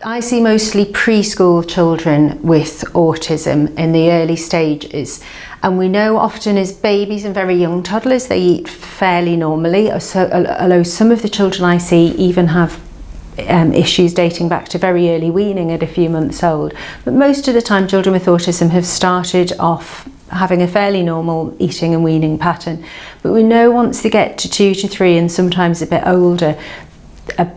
I see mostly preschool children with autism in the early stages, and we know often as babies and very young toddlers they eat fairly normally, although some of the children I see even have issues dating back to very early weaning at a few months old. But most of the time children with autism have started off having a fairly normal eating and weaning pattern. But we know once they get to 2 to 3 and sometimes a bit older,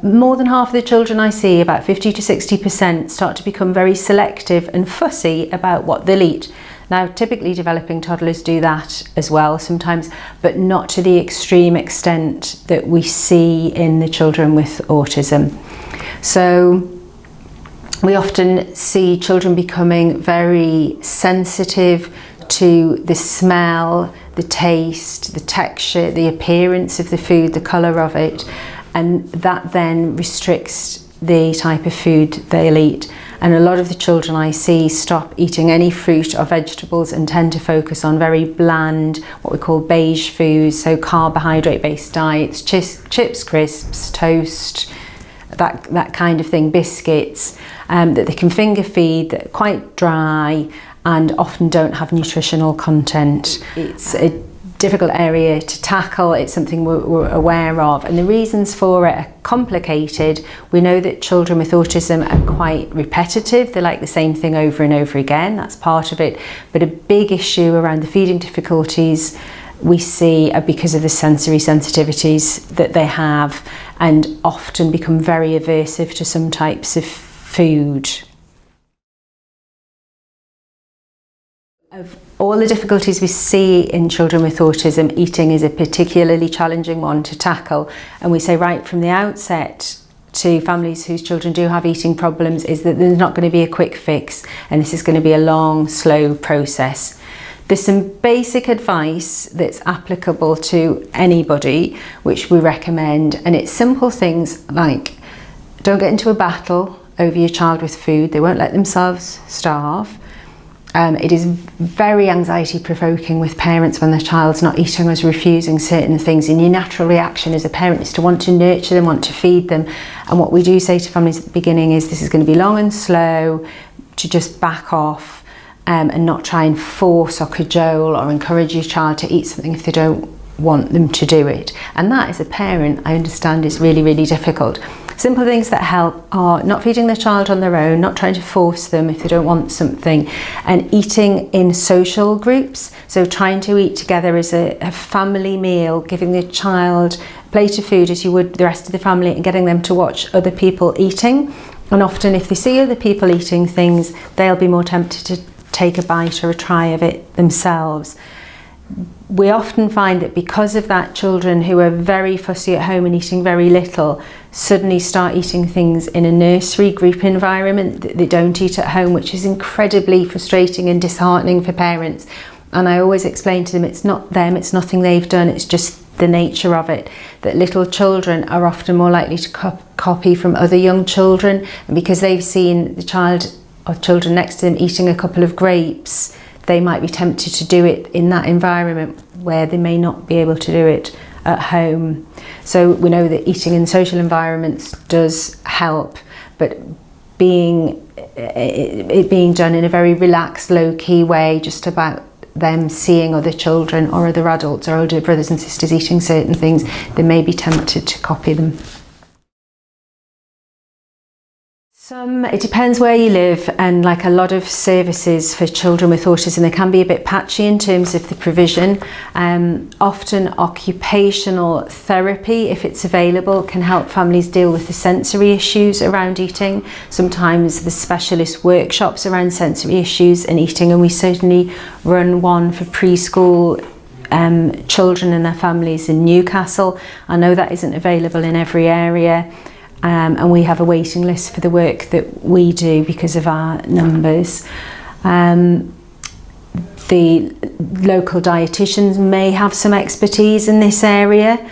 more than half of the children I see, about 50 to 60%, start to become very selective and fussy about what they'll eat. Now, typically developing toddlers do that as well sometimes, but not to the extreme extent that we see in the children with autism. So we often see children becoming very sensitive to the smell, the taste, the texture, the appearance of the food, the colour of it, and that then restricts the type of food they'll eat. And a lot of the children I see stop eating any fruit or vegetables and tend to focus on very bland, what we call beige foods, so carbohydrate-based diets, chips, crisps, toast, that kind of thing, biscuits, that they can finger feed, that are quite dry and often don't have nutritional content. It's a difficult area to tackle. It's something we're aware of, and the reasons for it are complicated. We know that children with autism are quite repetitive. They like the same thing over and over again. That's part of it. But a big issue around the feeding difficulties we see are because of the sensory sensitivities that they have, and often become very aversive to some types of food. Of all the difficulties we see in children with autism, eating is a particularly challenging one to tackle. And we say right from the outset to families whose children do have eating problems is that there's not going to be a quick fix, and this is going to be a long, slow process. There's some basic advice that's applicable to anybody, which we recommend, and it's simple things like don't get into a battle over your child with food. They won't let themselves starve. It is very anxiety provoking with parents when their child's not eating or is refusing certain things, and your natural reaction as a parent is to want to nurture them, want to feed them. And what we do say to families at the beginning is this is going to be long and slow, to just back off and not try and force or cajole or encourage your child to eat something if they don't want them to do it. And that as a parent I understand is really, really difficult. Simple things that help are not feeding their child on their own, not trying to force them if they don't want something, and eating in social groups. So trying to eat together as a family meal, giving the child a plate of food as you would the rest of the family, and getting them to watch other people eating. And often if they see other people eating things, they'll be more tempted to take a bite or a try of it themselves. We often find that because of that, children who are very fussy at home and eating very little suddenly start eating things in a nursery group environment that they don't eat at home, which is incredibly frustrating and disheartening for parents. And I always explain to them it's not them, it's nothing they've done, it's just the nature of it, that little children are often more likely to copy from other young children, and because they've seen the child or children next to them eating a couple of grapes, they might be tempted to do it in that environment where they may not be able to do it at home. So we know that eating in social environments does help, but it being done in a very relaxed, low-key way, just about them seeing other children or other adults or older brothers and sisters eating certain things, they may be tempted to copy them. It depends where you live, and like a lot of services for children with autism, they can be a bit patchy in terms of the provision. Often occupational therapy, if it's available, can help families deal with the sensory issues around eating. Sometimes the specialist workshops around sensory issues and eating, and we certainly run one for preschool children and their families in Newcastle. I know that isn't available in every area. And we have a waiting list for the work that we do because of our numbers. The local dietitians may have some expertise in this area,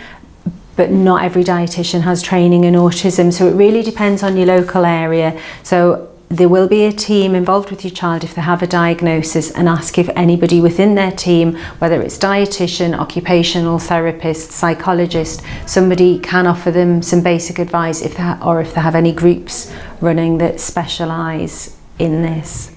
but not every dietitian has training in autism, so it really depends on your local area. So there will be a team involved with your child if they have a diagnosis, and ask if anybody within their team, whether it's dietitian, occupational therapist, psychologist, somebody can offer them some basic advice if they have any groups running that specialise in this.